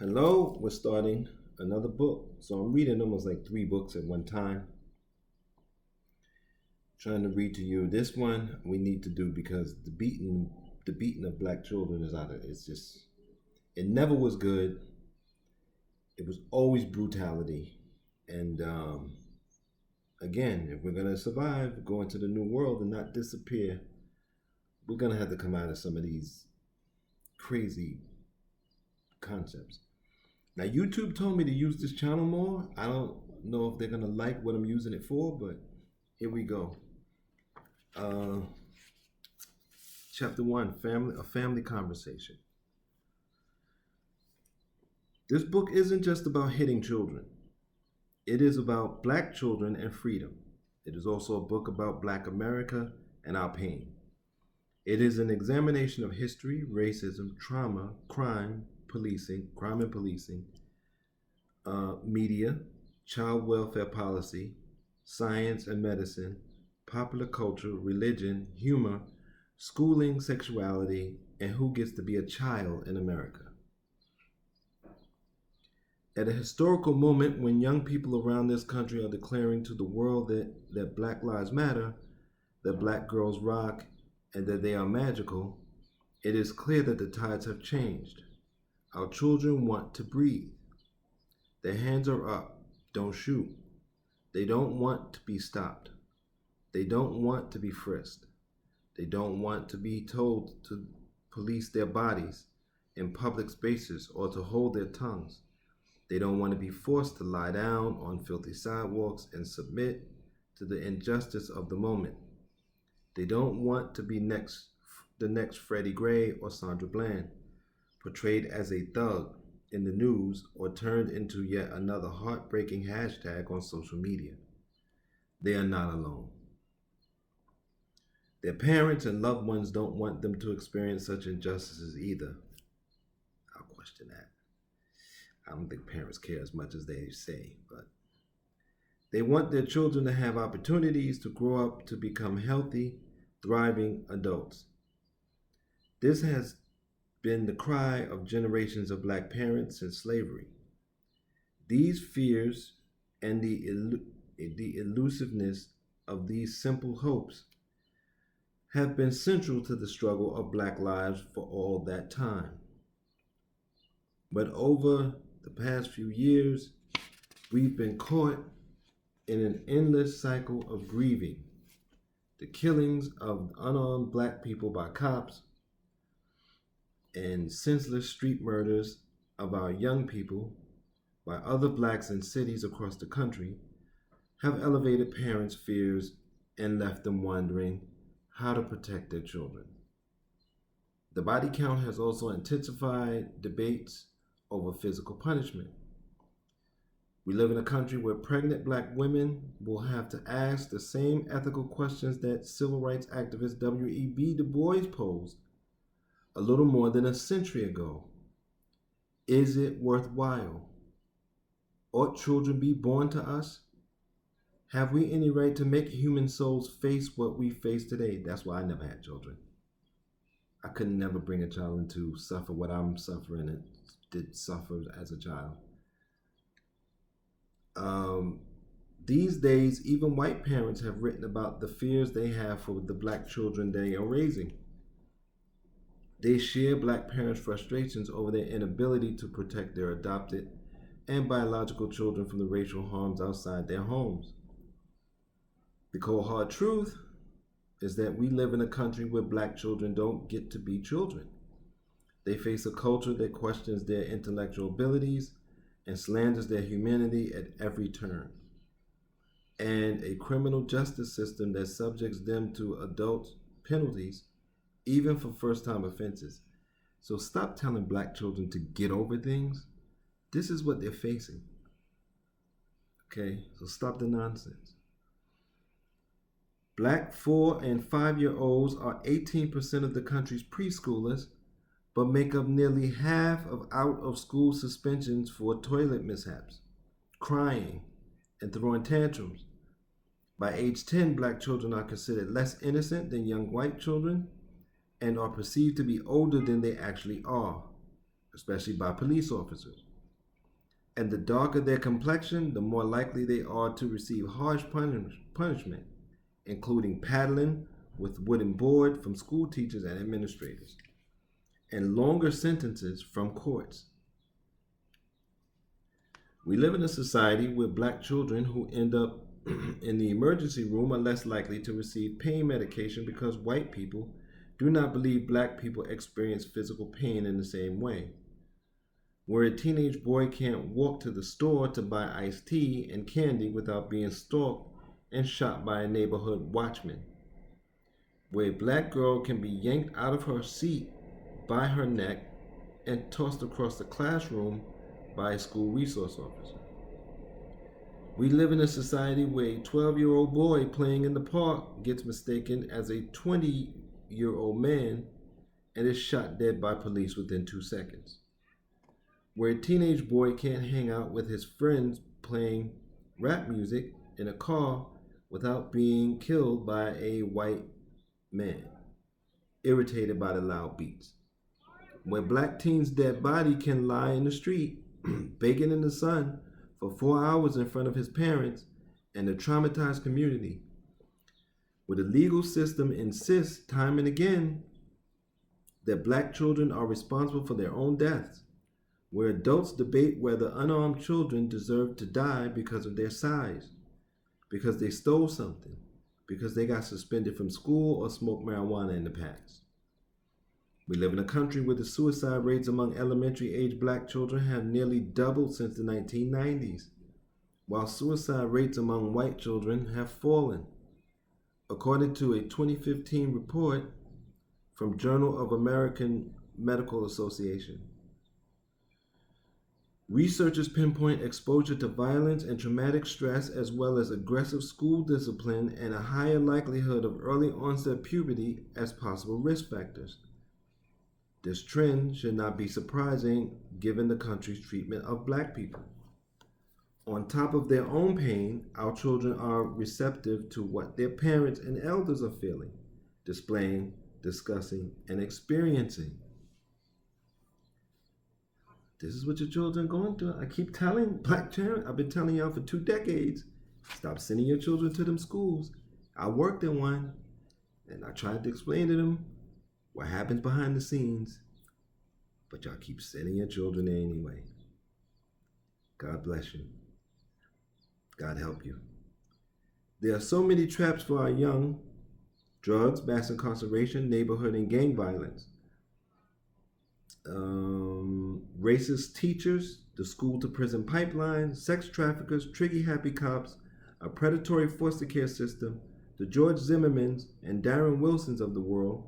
Hello, we're starting another book. So I'm reading almost like three books at one time. Trying to read to you. This one we need to do because the beating of black children is out of it's just it never was good. It was always brutality. And again, if we're gonna survive, go into the new world and not disappear, we're gonna have to come out of some of these crazy concepts. Now, YouTube told me to use this channel more. I don't know if they're gonna like what I'm using it for, but here we go. Uh, Chapter 1, a family conversation. This book isn't just about hitting children. It is about black children and freedom. It is also a book about black America and our pain. It is an examination of history, racism, trauma, crime and policing, media, child welfare policy, science and medicine, popular culture, religion, humor, schooling, sexuality, and who gets to be a child in America. At a historical moment when young people around this country are declaring to the world that Black Lives Matter, that black girls rock, and that they are magical, it is clear that the tides have changed. Our children want to breathe. Their hands are up. Don't shoot. They don't want to be stopped. They don't want to be frisked. They don't want to be told to police their bodies in public spaces or to hold their tongues. They don't want to be forced to lie down on filthy sidewalks and submit to the injustice of the moment. They don't want to be the next Freddie Gray or Sandra Bland, portrayed as a thug in the news or turned into yet another heartbreaking hashtag on social media. They are not alone. Their parents and loved ones don't want them to experience such injustices either. I'll question that. I don't think parents care as much as they say, but they want their children to have opportunities to grow up to become healthy, thriving adults. This has been the cry of generations of black parents since slavery. These fears and the elusiveness of these simple hopes have been central to the struggle of black lives for all that time. But over the past few years, we've been caught in an endless cycle of grieving. The killings of unarmed black people by cops and senseless street murders of our young people by other blacks in cities across the country have elevated parents' fears and left them wondering how to protect their children. The body count has also intensified debates over physical punishment. We live in a country where pregnant black women will have to ask the same ethical questions that civil rights activist W.E.B. Du Bois posed a little more than a century ago. Is it worthwhile? Ought children be born to us? Have we any right to make human souls face what we face today? That's why I never had children. I could never bring a child in to suffer what I'm suffering and did suffer as a child. These days, even white parents have written about the fears they have for the black children they are raising. They share black parents' frustrations over their inability to protect their adopted and biological children from the racial harms outside their homes. The cold hard truth is that we live in a country where black children don't get to be children. They face a culture that questions their intellectual abilities and slanders their humanity at every turn, and a criminal justice system that subjects them to adult penalties, even for first-time offenses. So stop telling black children to get over things. This is what they're facing. Okay, so stop the nonsense. Black 4 and 5-year-olds are 18% of the country's preschoolers, but make up nearly half of out-of-school suspensions for toilet mishaps, crying, and throwing tantrums. By age 10, black children are considered less innocent than young white children and are perceived to be older than they actually are. especially by police officers. And the darker their complexion, the more likely they are to receive harsh punishment, including paddling with wooden board from school teachers and administrators, and longer sentences from courts. We live in a society where black children who end up in the emergency room are less likely to receive pain medication because white people do not believe black people experience physical pain in the same way. Where a teenage boy can't walk to the store to buy iced tea and candy without being stalked and shot by a neighborhood watchman. Where a black girl can be yanked out of her seat by her neck and tossed across the classroom by a school resource officer. We live in a society where a 12-year-old boy playing in the park gets mistaken as a 20-year-old man and is shot dead by police within 2 seconds. Where a teenage boy can't hang out with his friends playing rap music in a car without being killed by a white man, irritated by the loud beats. Where black teens' dead body can lie in the street, baking in the sun for 4 hours in front of his parents and a traumatized community. Where the legal system insists time and again that black children are responsible for their own deaths. Where adults debate whether unarmed children deserve to die because of their size, because they stole something, because they got suspended from school or smoked marijuana in the past. We live in a country where the suicide rates among elementary-age black children have nearly doubled since the 1990s, while suicide rates among white children have fallen. According to a 2015 report from Journal of American Medical Association. Researchers pinpoint exposure to violence and traumatic stress, as well as aggressive school discipline and a higher likelihood of early onset puberty as possible risk factors. This trend should not be surprising given the country's treatment of black people. On top of their own pain, our children are receptive to what their parents and elders are feeling, displaying, discussing, and experiencing. This is what your children are going through. I keep telling black parents, I've been telling y'all for 2 decades, stop sending your children to them schools. I worked in one, and I tried to explain to them what happens behind the scenes, but y'all keep sending your children there anyway. God bless you. God help you. There are so many traps for our young: drugs, mass incarceration, neighborhood and gang violence. Racist teachers, the school to prison pipeline, sex traffickers, trigger-happy cops, a predatory foster care system, the George Zimmermans and Darren Wilsons of the world,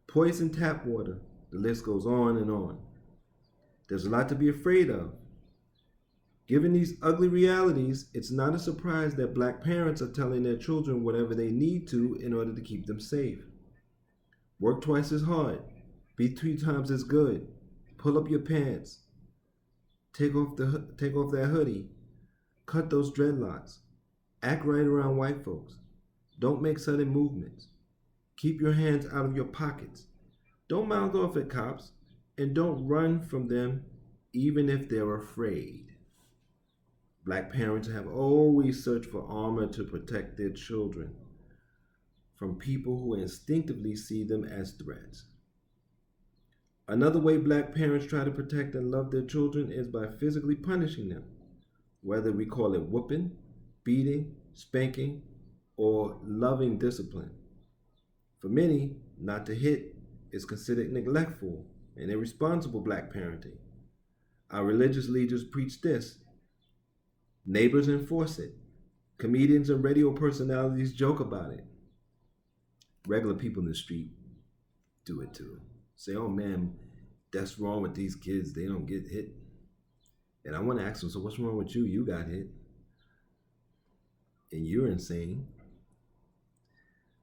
poison tap water, the list goes on and on. There's a lot to be afraid of. Given these ugly realities, it's not a surprise that black parents are telling their children whatever they need to in order to keep them safe. Work twice as hard. Be 3 times as good. Pull up your pants. Take off that hoodie. Cut those dreadlocks. Act right around white folks. Don't make sudden movements. Keep your hands out of your pockets. Don't mouth off at cops, and don't run from them even if they're afraid. Black parents have always searched for armor to protect their children from people who instinctively see them as threats. Another way black parents try to protect and love their children is by physically punishing them, whether we call it whooping, beating, spanking, or loving discipline. For many, not to hit is considered neglectful and irresponsible black parenting. Our religious leaders preach this. Neighbors enforce it. Comedians and radio personalities joke about it. Regular people in the street do it too. Say, oh man, that's wrong with these kids. They don't get hit. And I want to ask them, so what's wrong with you? You got hit. And you're insane.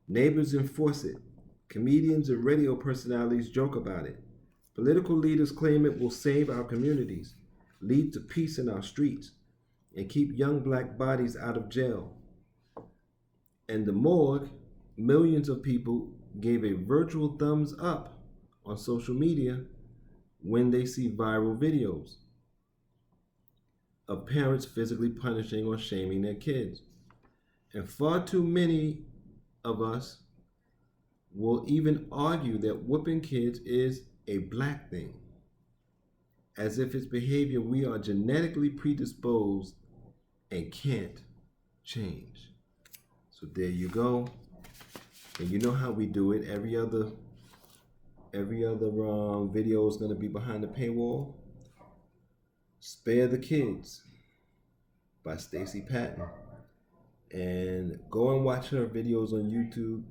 Neighbors enforce it. Comedians and radio personalities joke about it. Political leaders claim it will save our communities, lead to peace in our streets, and keep young black bodies out of jail. And the morgue, millions of people gave a virtual thumbs up on social media when they see viral videos of parents physically punishing or shaming their kids. And far too many of us will even argue that whooping kids is a black thing, as if it's behavior we are genetically predisposed and can't change. So there you go. And you know how we do it. Every other video is going to be behind the paywall. Spare the Kids by Stacey Patton. And go and watch her videos on YouTube.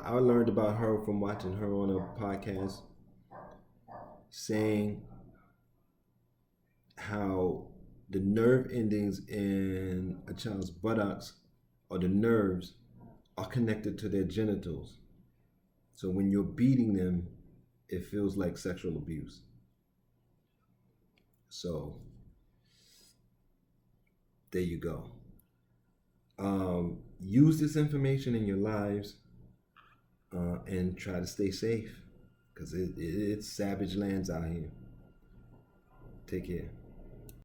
I learned about her from watching her on a podcast saying how the nerve endings in a child's buttocks, or the nerves, are connected to their genitals. So when you're beating them, it feels like sexual abuse. So there you go. Use this information in your lives and try to stay safe, because it's savage lands out here. Take care.